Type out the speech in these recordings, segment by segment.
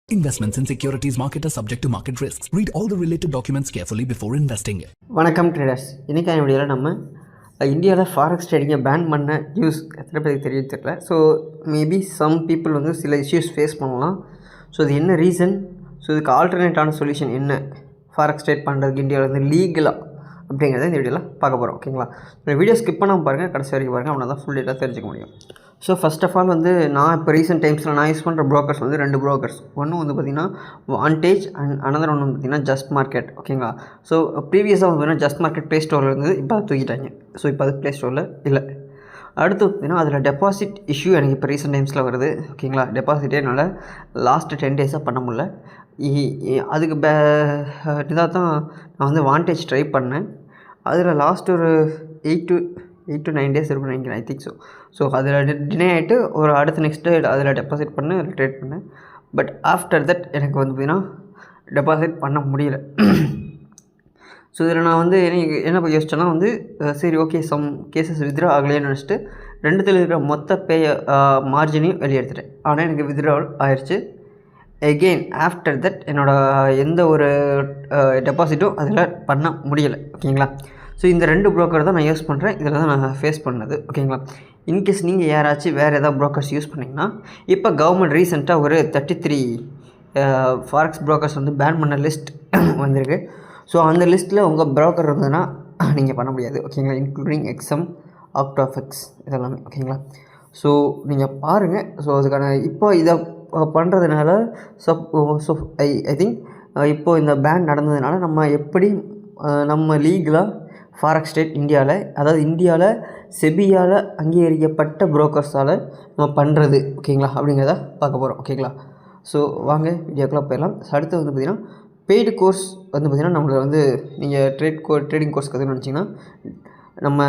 Investments in securities market are subject to market risks. Read all the related documents carefully before investing. வணக்கம் traders. இன்றைக்கான வீடியோவில் நம்ம இந்தியாவில் forex ட்ரேடிங்கை pan பண்ண news எத்தனை பேருக்கு தெரியும் தெரியல. ஸோ மேபி சம் பீப்புள் வந்து சில இஷ்யூஸ் ஃபேஸ் பண்ணலாம். ஸோ இது என்ன ரீசன், ஸோ இதுக்கு ஆல்டர்னேட்டான சொல்யூஷன் என்ன, ஃபாரெக்ஸ் ட்ரேட் பண்ணுறதுக்கு இந்தியாவில் வந்து லீகலாக அப்படிங்கிறத இந்த வீடியோவில் பார்க்க போகிறோம். ஓகேங்களா, இந்த வீடியோ ஸ்கிப் பண்ணாமல் பாருங்கள், கடைசி வரைக்கும் பாருங்கள், அப்படின்னா தான் ஃபுல் டீட்டெயிலாக தெரிஞ்சுக்க முடியும். ஸோ ஃபஸ்ட் ஆஃப் ஆல் வந்து நான் இப்போ ரீசெண்ட் டைம்ஸில் நான் யூஸ் பண்ணுற ப்ரோக்கர்ஸ் வந்து 2 ப்ரோக்கர்ஸ். ஒன்று வந்து பார்த்திங்கன்னா வாண்டேஜ் அண்ட் அனதர் ஒன்று வந்து பார்த்திங்கன்னா ஜஸ்ட் மார்க்கெட். ஓகேங்களா, ஸோ ப்ரீவியஸாக வந்து பார்த்திங்கன்னா ஜஸ்ட் மார்க்கெட் ப்ளே ஸ்டோரில் இருந்தது, இப்போ அதை தூக்கிட்டாங்க. ஸோ இப்போ அது ப்ளே ஸ்டோரில் இல்லை. அடுத்து பார்த்திங்கன்னா அதில் டெபாசிட் இஷ்யூ எனக்கு இப்போ ரீசெண்ட் டைம்ஸில் வருது. ஓகேங்களா, டெபாசிட்டே என்னால் லாஸ்ட்டு 10 டேஸாக பண்ண முடியல. அதுக்கு இதாக தான் நான் வந்து வாண்டேஜ் ட்ரை பண்ணேன். அதில் லாஸ்ட் ஒரு 8 to 9 டேஸ் இருக்குன்னு நினைக்கிறேன், ஐ திங்க் ஸோ. ஸோ அதில் டிலே ஆகிட்டு ஒரு அடுத்த நெக்ஸ்ட்டு அதில் டெபாசிட் பண்ண ட்ரேட் பண்ணேன். பட் ஆஃப்டர் தட் எனக்கு வந்து பார்த்திங்கன்னா டெபாசிட் பண்ண முடியல. ஸோ இதில் நான் வந்து என்ன யோசிச்சேன்னா வந்து சரி ஓகே சம் கேசஸ் வித்ட்ரா ஆகலைன்னு நினச்சிட்டு 2த்தில் இருக்கிற மொத்த மார்ஜினையும் வெளியே எடுத்துட்டேன். ஆனால் எனக்கு வித்ட்ராவல் ஆயிடுச்சு. எகெயின் ஆஃப்டர் தட் என்னோடய எந்த ஒரு டெபாசிட்டும் அதில் பண்ண முடியலை. ஓகேங்களா, ஸோ இந்த 2 ப்ரோக்கர் தான் நான் யூஸ் பண்ணுறேன். இதில் தான் நான் ஃபேஸ் பண்ணது. ஓகேங்களா, இன்கேஸ் நீங்கள் யாராச்சும் வேறு ஏதாவது ப்ரோக்கர்ஸ் யூஸ் பண்ணிங்கன்னா, இப்போ கவர்மெண்ட் ரீசெண்டாக ஒரு 33 ஃபாரெக்ஸ் ப்ரோக்கர்ஸ் வந்து பேன் பண்ண லிஸ்ட் வந்திருக்கு. ஸோ அந்த லிஸ்ட்டில் உங்கள் ப்ரோக்கர் இருந்ததுன்னா நீங்கள் பண்ண முடியாது. ஓகேங்களா, இன்க்ளூடிங் எக்ஸம், ஆக்டோஃபெக்ஸ் இதெல்லாமே. ஓகேங்களா, ஸோ நீங்கள் பாருங்கள். ஸோ அதுக்கான இப்போ இதை பண்ணுறதுனால ஐ திங்க் இப்போது இந்த பேன் நடந்ததுனால நம்ம எப்படி நம்ம லீகலாக ஃபாரெக்ஸ் ட்ரேட் இந்தியாவில், அதாவது இந்தியாவில் செபியால் அங்கீகரிக்கப்பட்ட ப்ரோக்கர்ஸால் நம்ம பண்ணுறது. ஓகேங்களா, அப்படிங்கிறத பார்க்க போகிறோம். ஓகேங்களா, ஸோ வாங்க வீடியோக்குள்ளே போயிடலாம். அடுத்து வந்து பார்த்திங்கன்னா பெய்டு கோர்ஸ் வந்து பார்த்திங்கன்னா நம்மளை வந்து நீங்கள் ட்ரேடிங் கோர்ஸ் கற்றுக்கணும்னு நினச்சிங்கன்னா நம்ம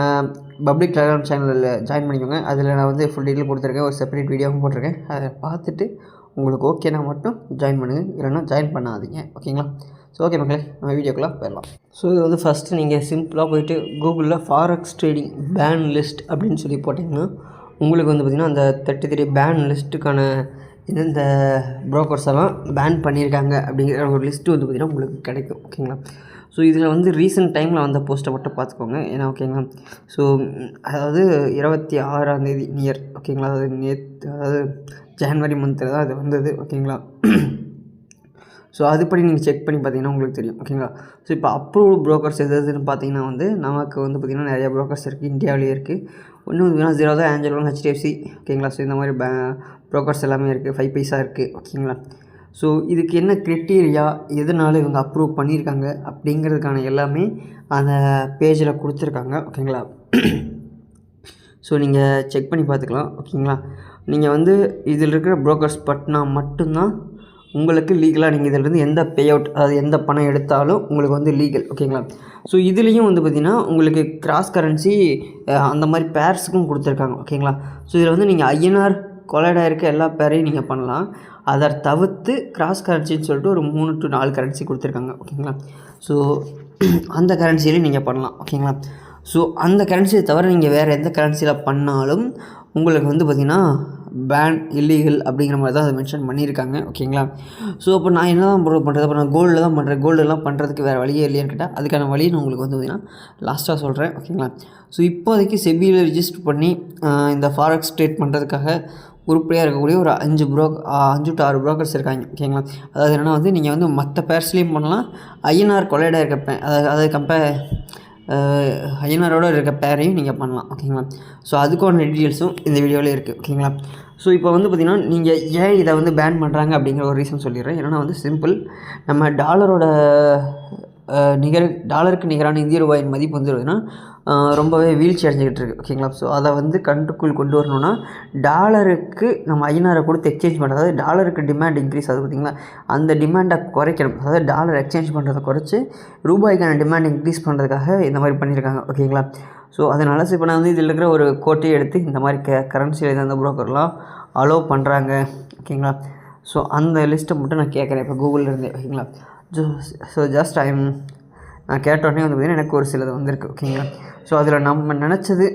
பப்ளிக் டெலிகிராம் சேனலில் ஜாயின் பண்ணிக்கோங்க. அதில் நான் வந்து ஃபுல் டீட்டெயில் கொடுத்துருக்கேன், ஒரு செப்பரேட் வீடியோவும் போட்டிருக்கேன். அதை பார்த்துட்டு உங்களுக்கு ஓகேனா மட்டும் ஜாயின் பண்ணுங்கள், இல்லைன்னா ஜாயின் பண்ணாதீங்க. ஓகேங்களா, ஸோ ஓகே மக்களே, நம்ம வீடியோக்குள்ளே போயிடலாம். ஸோ இது வந்து ஃபஸ்ட்டு நீங்கள் சிம்பிளாக போய்ட்டு கூகுளில் ஃபாரெக்ஸ் ட்ரேடிங் பேன் லிஸ்ட் அப்படின்னு சொல்லி போட்டிங்கன்னா உங்களுக்கு வந்து பார்த்திங்கன்னா அந்த 33 பேன் லிஸ்ட்டுக்கான எந்தெந்த ப்ரோக்கர்ஸ் எல்லாம் பேன் பண்ணியிருக்காங்க அப்படிங்கிற ஒரு லிஸ்ட்டு வந்து பார்த்திங்கன்னா உங்களுக்கு கிடைக்கும். ஓகேங்களா, ஸோ இதில் வந்து ரீசெண்ட் டைமில் வந்த போஸ்ட்டை மட்டும் பார்த்துக்கோங்க. ஏன்னா ஓகேங்களா, ஸோ அதாவது 26ஆம் தேதி நியர். ஓகேங்களா, அதாவது ஜனவரி மந்தில் தான் அது வந்தது. ஓகேங்களா, ஸோ அதுபடி நீங்கள் செக் பண்ணி பார்த்தீங்கன்னா உங்களுக்கு தெரியும். ஓகேங்களா, ஸோ இப்போ அப்ரூவ்டு ப்ரோக்கர்ஸ் எதுன்னு பார்த்தீங்கன்னா வந்து நமக்கு வந்து பார்த்திங்கன்னா நிறையா ப்ரோக்கர்ஸ் இருக்குது, இந்தியாவிலேயே இருக்குது. ஒன்று வந்து ஜீரோதா, ஆஞ்சலோ, HDFC. ஓகேங்களா, ஸோ இந்த மாதிரி ப்ரோக்கர்ஸ் எல்லாமே இருக்குது. 5 பைசா இருக்குது. ஓகேங்களா, ஸோ இதுக்கு என்ன க்ரைட்டீரியா, எதனால இவங்க அப்ரூவ் பண்ணியிருக்காங்க அப்படிங்கிறதுக்கான எல்லாமே அந்த பேஜில் கொடுத்துருக்காங்க. ஓகேங்களா, ஸோ நீங்கள் செக் பண்ணி பார்த்துக்கலாம். ஓகேங்களா, நீங்கள் வந்து இதில் இருக்கிற ப்ரோக்கர்ஸ் பட்டினா மட்டும்தான் உங்களுக்கு லீகலாக நீங்கள் இதிலேருந்து எந்த பே அவுட், அதாவது எந்த பணம் எடுத்தாலும் உங்களுக்கு வந்து லீகல். ஓகேங்களா, ஸோ இதுலேயும் வந்து பார்த்திங்கன்னா உங்களுக்கு கிராஸ் கரன்சி அந்த மாதிரி பேர்ஸுக்கும் கொடுத்துருக்காங்க. ஓகேங்களா, ஸோ இதில் வந்து நீங்கள் INR கொலைடாக இருக்க எல்லா பேரையும் நீங்கள் பண்ணலாம். அதை தவிர்த்து கிராஸ் கரன்சின்னு சொல்லிட்டு ஒரு 3 to 4 கரன்சி கொடுத்துருக்காங்க. ஓகேங்களா, ஸோ அந்த கரன்சியிலையும் நீங்கள் பண்ணலாம். ஓகேங்களா, ஸோ அந்த கரன்சியை தவிர நீங்கள் வேறு எந்த கரன்சியில் பண்ணாலும் உங்களுக்கு வந்து பார்த்திங்கன்னா பேன், இல்லீகல் அப்படிங்கிற மாதிரி தான் அதை மென்ஷன் பண்ணியிருக்காங்க. ஓகேங்களா, ஸோ அப்போ நான் என்ன தான் பண்ணுறது, அப்போ நான் கோல்டில் தான் பண்ணுறேன். கோல்டெல்லாம் பண்ணுறதுக்கு வேறு வழியே இல்லையான்னு கேட்டால் அதுக்கான வழியை நான் உங்களுக்கு வந்து பார்த்திங்கன்னா லாஸ்ட்டாக சொல்கிறேன். ஓகேங்களா, ஸோ இப்போதைக்கு செபியில் ரிஜிஸ்டர் பண்ணி இந்த ஃபாரெக்ஸ் ட்ரேட் பண்ணுறதுக்காக உருப்படியாக இருக்கக்கூடிய ஒரு 5 to 6 ப்ரோக்கர்ஸ் இருக்காங்க. ஓகேங்களா, அதாவது என்னென்னா வந்து நீங்கள் வந்து மற்ற பேர்ஸ்லேயும் பண்ணலாம், INR கொலைடாக இருக்க அதாவது ஐஎன்ஆரோடு இருக்க பேரையும் நீங்கள் பண்ணலாம். ஓகேங்களா, ஸோ அதுக்கான டீட்டெயில்ஸும் இந்த வீடியோவில் இருக்குது. ஓகேங்களா, ஸோ இப்போ வந்து பார்த்திங்கன்னா நீங்கள் ஏன் இதை வந்து பேன் பண்ணுறாங்க அப்படிங்கிற ஒரு ரீசன் சொல்லிடுறேன். ஏன்னா வந்து சிம்பிள், நம்ம டாலருக்கு நிகரான இந்திய ரூபாயின் மதிப்பு வந்து ரொம்பவே வீழ்ச்சி அடைஞ்சிக்கிட்டு இருக்குது. ஓகேங்களா, ஸோ அதை வந்து கண்ட்ரோலுக்குள் கொண்டு வரணும்னா டாலருக்கு நம்ம INR கொடுத்து எக்ஸ்சேஞ்ச் பண்ணுறது, அதாவது டாலருக்கு டிமாண்ட் இன்க்ரீஸ் ஆகுது. பார்த்திங்களா, அந்த டிமாண்டை குறைக்கணும். அதாவது டாலர் எக்ஸ்சேஞ்ச் பண்ணுறதை குறைச்சி ரூபாய்க்கான டிமாண்ட் இன்க்ரீஸ் பண்ணுறதுக்காக இந்த மாதிரி பண்ணியிருக்காங்க. ஓகேங்களா, ஸோ அதனால் இப்போ நான் வந்து இதில் இருக்கிற ஒரு கோட்டையை எடுத்து இந்த மாதிரி கரன்சியில் அந்த ப்ரோக்கர்லாம் அலோவ் பண்ணுறாங்க. ஓகேங்களா, ஸோ அந்த லிஸ்ட்டை மட்டும் நான் கேட்குறேன் இப்போ கூகுளில் இருந்தே. ஓகேங்களா, ஸோ ஜஸ்ட் நான் கேட்டோடனே வந்து பார்த்திங்கன்னா எனக்கு ஒரு சிலது வந்திருக்கு. ஓகேங்களா, ஸோ அதில் நம்ம நினச்சது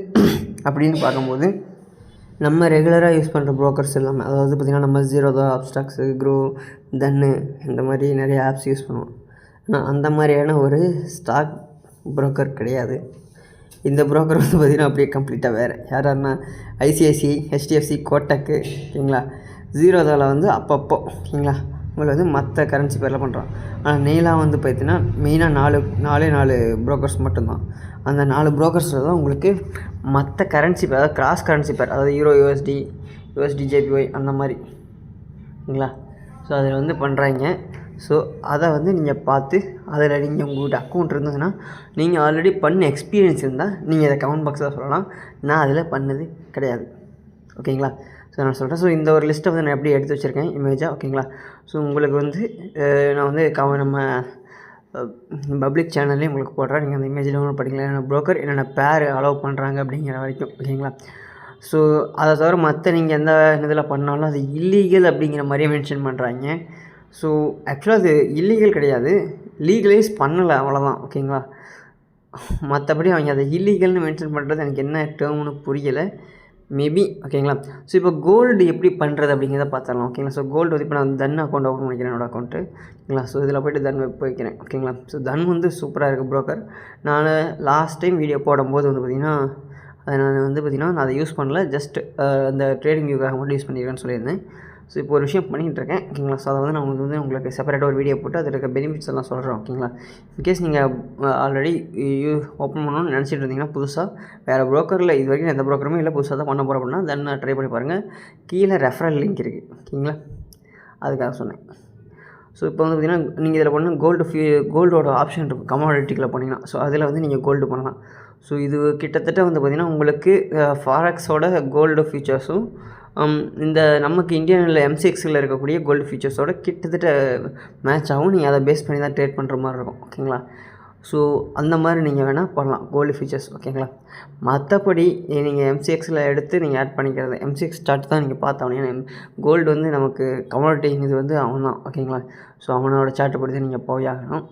அப்படின்னு பார்க்கும்போது நம்ம ரெகுலராக யூஸ் பண்ணுற ப்ரோக்கர்ஸ் எல்லாமே, அதாவது பார்த்திங்கன்னா நம்ம ஜீரோதா, அப்ஸ்டாக்ஸு, க்ரோ, தன்னு இந்த மாதிரி நிறைய ஆப்ஸ் யூஸ் பண்ணுவோம். ஆனால் அந்த மாதிரியான ஒரு ஸ்டாக் புரோக்கர் கிடையாது. இந்த புரோக்கர் வந்து பார்த்திங்கன்னா அப்படியே கம்ப்ளீட்டாக வேறு. யாராருன்னா ஐசிஐசிஐ, ஹெச்டிஎஃப்சி, கோட்டக்கு, ஓகேங்களா, ஜீரோதாவில் வந்து அப்பப்போ, ஓகேங்களா, உங்களை வந்து மற்ற கரன்சி பேரில் பண்ணுறோம். ஆனால் நெய்லாம் வந்து பார்த்திங்கன்னா மெயினாக நாலே புரோக்கர்ஸ் மட்டும்தான். அந்த 4 புரோக்கர்ஸில் தான் உங்களுக்கு மற்ற கரன்சி பேர், அதாவது கிராஸ் கரன்சி பேர், அதாவது யூரோ, யூஎஸ்டி, ஜேபிஒய் அந்த மாதிரி, ஓகேங்களா. ஸோ அதில் வந்து பண்ணுறாங்க. ஸோ அதை வந்து நீங்கள் பார்த்து அதில் நீங்கள் உங்கள்கிட்ட அக்கௌண்ட் இருந்ததுன்னா, நீங்கள் ஆல்ரெடி பண்ண எக்ஸ்பீரியன்ஸ் இருந்தால் நீங்கள் இதை கமெண்ட் பாக்ஸில் சொல்லலாம். நான் அதில் பண்ணது கிடையாது, ஓகேங்களா. ஸோ நான் சொல்கிறேன். ஸோ இந்த ஒரு லிஸ்ட்டை வந்து நான் எப்படி எடுத்து வச்சுருக்கேன் இமேஜாக, ஓகேங்களா. ஸோ உங்களுக்கு வந்து நான் வந்து நம்ம பப்ளிக் சேனல்லே உங்களுக்கு போடுறேன். நீங்கள் அந்த இமேஜில் ஒன்று படிக்கலாம். என்னென்ன ப்ரோக்கர் என்னென்ன பேர் அலோவ் பண்ணுறாங்க அப்படிங்கிற வரைக்கும், ஓகேங்களா. ஸோ அதை தவிர மற்ற நீங்கள் எந்த இதில் பண்ணாலும் அது இல்லீகல் அப்படிங்கிற மாதிரியே மென்ஷன் பண்ணுறாங்க. ஸோ ஆக்சுவலாக அது இல்லீகல் கிடையாது, லீகலைஸ் பண்ணலை, அவ்வளோதான், ஓகேங்களா. மற்றபடி அவங்க அதை இல்லீகல்னு மென்ஷன் பண்ணுறது எனக்கு என்ன டேர்ம்னு புரியலை, மேபி, ஓகேங்களா. ஸோ இப்போ கோல்டு எப்படி பண்ணுறது அப்படிங்கிறத பார்த்துடலாம், ஓகேங்களா. ஸோ கோல்டு வந்து இப்போ நான் தன் அக்கௌண்ட் ஓப்பன் பண்ணிக்கிறேன், என்னோடய அக்கௌண்ட்டு, ஓகேங்களா. ஸோ இதில் போய்ட்டு தன் வெப் வைக்கிறேன், ஓகேங்களா. ஸோ தன் வந்து சூப்பராக இருக்குது ப்ரோக்கர். நான் லாஸ்ட் டைம் வீடியோ போடும்போது வந்து பார்த்திங்கன்னா அதை நான் வந்து பார்த்திங்கன்னா நான் அதை யூஸ் பண்ணல, ஜஸ்ட் அந்த ட்ரேடிங் வியூக்காக மட்டும் யூஸ் பண்ணிக்கிறேன்னு சொல்லியிருந்தேன். ஸோ இப்போ ஒரு விஷயம் பண்ணிகிட்ருக்கேன், ஓகேங்களா. ஸோ அதை வந்து நான் வந்து உங்களுக்கு செப்பரேட்டாக ஒரு வீடியோ போட்டு அதில் இருக்க பெனிஃபிட்ஸ் எல்லாம் சொல்கிறேன், ஓகேங்களா. இன்கேஸ் நீங்கள் ஆல்ரெடி ஓப்பன் பண்ணணும்னு நினச்சிட்டு இருந்தீங்கன்னா, புதுசாக வேறு ப்ரோக்கரில் இது வரைக்கும் எந்த ப்ரோக்கருமே இல்லை, புதுசாக தான் பண்ண போகிறோம் அப்படின்னா தென் ட்ரை பண்ணி பாருங்கள். கீழே ரெஃபரல் லிங்க் இருக்குது, ஓகேங்களா, அதுக்காக சொன்னேன். ஸோ இப்போ வந்து பார்த்திங்கன்னா நீங்கள் இதில் பண்ண கோல்டோட ஆப்ஷன் இருக்கும், கமாடிட்டிக்கில் போனீங்கன்னா. ஸோ அதில் வந்து நீங்கள் கோல்டு பண்ணலாம். ஸோ இது கிட்டத்தட்ட வந்து பார்த்திங்கன்னா உங்களுக்கு ஃபாரெக்ஸோட கோல்டு ஃபியூச்சர்ஸும் இந்த நமக்கு இந்தியனில் எம்சிஎக்ஸில் இருக்கக்கூடிய கோல்டு ஃபியூச்சர்ஸோட கிட்டத்தட்ட மேட்ச் ஆகும். நீங்கள் அதை பேஸ் பண்ணி தான் ட்ரேட் பண்ணுற மாதிரி இருக்கும், ஓகேங்களா. ஸோ அந்த மாதிரி நீங்கள் வேணால் பண்ணலாம் கோல்டு ஃபியூச்சர்ஸ், ஓகேங்களா. மற்றபடி நீங்கள் எம்சிஎக்ஸில் எடுத்து நீங்கள் ஆட் பண்ணிக்கிறது, எம்சிஎக்ஸ் சார்ட் தான் நீங்கள் பார்த்தாகணும். ஏன்னா கோல்டு வந்து நமக்கு கமாடிட்டி இது வந்து அவன் தான், ஓகேங்களா. ஸோ அவனோட சார்ட்டை படி தான் நீங்கள் போய் ஆகணும்.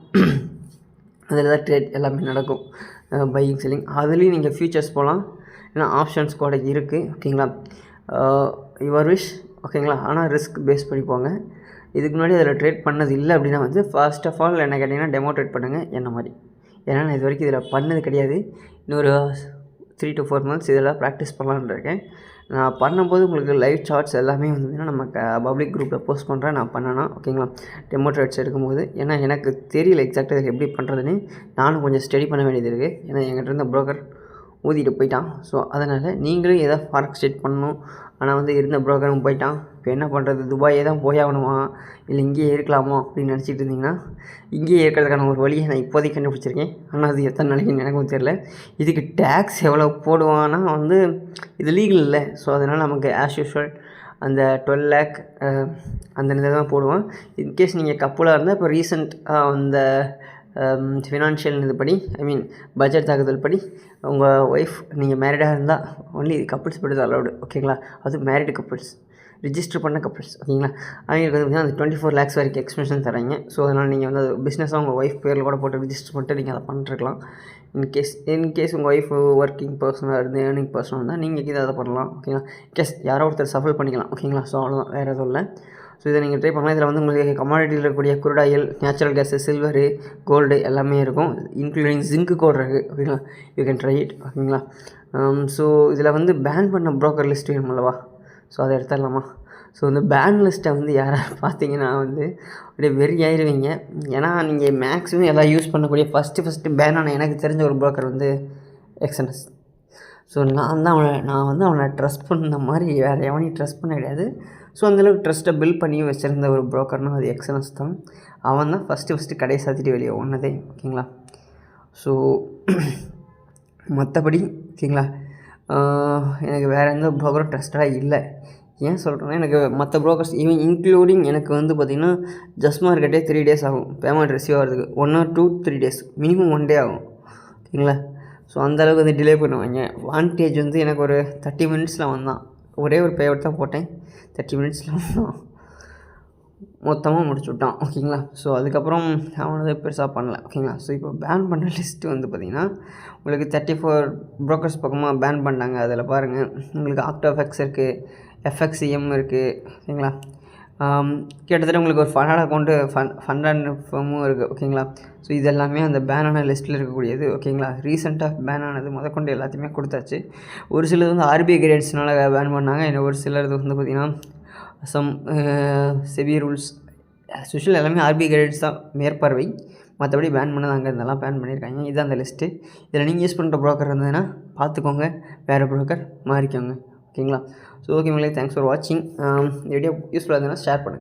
அதில் தான் ட்ரேட் எல்லாமே நடக்கும், பையிங் செல்லிங். அதுலேயும் நீங்கள் ஃபியூச்சர்ஸ் போகலாம், ஏன்னா ஆப்ஷன்ஸ் கூட இருக்குது, ஓகேங்களா. யுவர் விஷ், ஓகேங்களா. ஆனால் ரிஸ்க் பேஸ் பண்ணி போங்க. இதுக்கு முன்னாடி அதில் ட்ரேட் பண்ணது இல்லை அப்படின்னா வந்து ஃபர்ஸ்ட் ஆஃப் ஆல் என்ன கேட்டிங்கன்னா டெமோ ட்ரேட் பண்ணுங்கள் என்ன மாதிரி. ஏன்னா நான் இது வரைக்கும் இதில் பண்ணது கிடையாது. இன்னொரு 3 to 4 months இதில் ப்ராக்டிஸ் பண்ணலான்னு இருக்கேன். நான் பண்ணும்போது உங்களுக்கு லைவ் சார்ட்ஸ் எல்லாமே வந்து நம்ம பப்ளிக் குரூப்பில் போஸ்ட் பண்ணுறேன், நான் பண்ணேன்னா, ஓகேங்களா. டெமோ ட்ரேட்ஸ் எடுக்கும்போது ஏன்னா எனக்கு தெரியல எக்ஸாக்டாக இதில் எப்படி பண்ணுறதுன்னு, நானும் கொஞ்சம் ஸ்டடி பண்ண வேண்டியது இருக்குது. ஏன்னா என்கிட்ட இருந்த ப்ரோக்கர் ஊதிட்டு போயிட்டான். ஸோ அதனால் நீங்களும் எதாவது ஃபாரெக்ஸ் ட்ரேட் பண்ணணும், ஆனால் வந்து இருந்த ப்ரோக்கரும் போயிட்டான். இப்போ என்ன பண்ணுறது, துபாயே தான் போயாகணுமா இல்லை இங்கேயே இருக்கலாமா அப்படின்னு நினச்சிட்டு இருந்தீங்கன்னா, இங்கேயே இருக்கிறதுக்கான ஒரு வழியை நான் இப்போதைக்கு கண்டுபிடிச்சிருக்கேன். ஆனால் அது எத்தனை நாளைக்குன்னு எனக்கும் தெரியல. இதுக்கு டேக்ஸ் எவ்வளோ போடுவான்னா வந்து இது லீகல் இல்லை. ஸோ அதனால் நமக்கு ஆஸ் யூஷுவல் அந்த 12 lakh அந்த இதை தான் போடுவோம். இன்கேஸ் நீங்கள் கப்புலாக இருந்தால் இப்போ ரீசெண்ட் அந்த ஃபினான்ஷியல் இதுபடி, ஐ மீன் பட்ஜெட் தாக்குதல் படி உங்கள் ஒய்ஃப் நீங்கள் மேரிடாக இருந்தால் ஒன்லி கப்புள்ஸ் படி தான் அலௌடு, ஓகேங்களா. அது மேரிடு கப்புள்ஸ், ரிஜிஸ்டர் பண்ண கப்புள்ஸ், ஓகேங்களா. அவங்களுக்கு வந்து அந்த 24 lakhs வரைக்கும் எக்ஸ்பென்ஷன் தராங்க. ஸோ அதனால் நீங்கள் வந்து பிஸ்னஸாக உங்கள் ஒய்ஃப் பேரில் கூட போட்டு ரிஜிஸ்டர் பண்ணிட்டு நீங்கள் அதை பண்ணிருக்கலாம். இன்கேஸ் உங்கள் ஒய்ஃப் ஒர்க்கிங் பர்சனாக இருந்து ஏர்னிங் பர்சனாக இருந்தால் நீங்கள் இதை பண்ணலாம், ஓகேங்களா. இன்கேஸ் யாரோ ஒருத்தர் சஃபல் பண்ணிக்கலாம், ஓகேங்களா. ஸோ அவ்வளோதான், வேறு எதுவும் இல்லை. ஸோ இதை நீங்கள் ட்ரை பண்ணலாம். இதில் வந்து உங்களுக்கு கமாடிட்டியில் இருக்கக்கூடிய crude oil, natural gas, silver, gold எல்லாமே இருக்கும், இன்க்ளூடிங் ஜிங்க்கு கூட இருக்குது, ஓகேங்களா. யூ கேன் ட்ரை இட், ஓகேங்களா. ஸோ இதில் வந்து பேன் பண்ண ப்ரோக்கர் லிஸ்ட் வேணுமல்லவா, ஸோ அதை எடுத்துடலாமா. ஸோ இந்த பேன் லிஸ்ட்டை வந்து யாராவது பார்த்தீங்கன்னா வந்து அப்படியே வெறி ஆயிடுவீங்க. ஏன்னா நீங்கள் மேக்ஸிமம் எல்லாம் யூஸ் பண்ணக்கூடிய ஃபஸ்ட்டு பேனான எனக்கு தெரிஞ்ச ஒரு ப்ரோக்கர் வந்து எக்ஸ்என்எஸ். ஸோ நான் அவனை ட்ரஸ்ட் பண்ண மாதிரி வேறு எவனையும் ட்ரஸ்ட் பண்ண கிடையாது. ஸோ அந்தளவுக்கு ட்ரஸ்ட்டை பில்ட் பண்ணி வச்சுருந்த ஒரு ப்ரோக்கர்னால் அது எக்ஸ்என்எஸ் தான். அவன் தான் ஃபஸ்ட்டு கடையை சாத்திட்டு வெளியே ஒன்றதே, ஓகேங்களா. ஸோ மற்றபடி, ஓகேங்களா, எனக்கு வேறு எந்த ப்ரோக்கரும் ட்ரஸ்டடாக இல்லை. ஏன் சொல்கிறேன்னா, எனக்கு மற்ற ப்ரோக்கர்ஸ் ஈவன் இன்க்ளூடிங் எனக்கு வந்து பார்த்திங்கன்னா ஜஸ்ட் மார்க்கெட்டே 3 days ஆகும் பேமெண்ட் ரிசீவ் ஆகிறதுக்கு. 1 or 2-3 days, மினிமம் 1 day ஆகும், ஓகேங்களா. ஸோ அந்தளவுக்கு வந்து டிலே பண்ணுவாங்க. வாண்டேஜ் வந்து எனக்கு ஒரு 30 minutes வந்தான். ஒரே ஒரு பே அவுட் தான் போட்டேன், 30 minutes வந்தான், மொத்தமாக முடிச்சு விட்டான், ஓகேங்களா. ஸோ அதுக்கப்புறம் அவனது பெருசாக பண்ணல, ஓகேங்களா. ஸோ இப்போ பேன் பண்ண லிஸ்ட்டு வந்து பார்த்திங்கன்னா உங்களுக்கு 34 ப்ரோக்கர்ஸ் பக்கமாக பேன் பண்ணாங்க. அதில் பாருங்கள் உங்களுக்கு ஆக்டோஃபெக்ஸ் இருக்குது, எஃப்எக்ஸ்எம் இருக்குது, ஓகேங்களா. கிட்டத்தட்ட உங்களுக்கு ஒரு ஃபண்டான அக்கௌண்ட்டு ஃபண்டான ஃபார்மும் இருக்குது. ஓகேங்களா? ஸோ இது எல்லாமே அந்த பேனான லிஸ்ட்டில் இருக்கக்கூடியது. ஓகேங்களா? ரீசெண்டாக பேன் ஆனது முதற்கொண்டு எல்லாத்தையுமே கொடுத்தாச்சு. ஒரு சிலது வந்து ஆர்பிஐ கைட்ஸ்னால பேன் பண்ணாங்க. இன்னும் ஒரு சிலது வந்து பார்த்திங்கன்னா செபி ரூல்ஸ் ஸ்பெஷல் எல்லாமே ஆர்பிஐ கைட்ஸ் தான் மேற்பார்வை. மற்றபடி பேன் பண்ணது அங்கே இருந்தெல்லாம் பேன் பண்ணியிருக்காங்க. இதுதான் அந்த லிஸ்ட்டு. இதில் நீங்கள் யூஸ் பண்ணுற ப்ரோக்கர் இருந்ததுன்னா பார்த்துக்கோங்க, வேறு ப்ரோக்கர் மாறிக்கோங்க. ஓகேங்களா? ஸோ ஓகே மக்களே, தேங்க்ஸ் ஃபார் வாட்சிங். இந்த வீடியோ யூஸ்ஃபுல்லாக இருந்ததுன்னா ஷேர் பண்ணுங்கள்.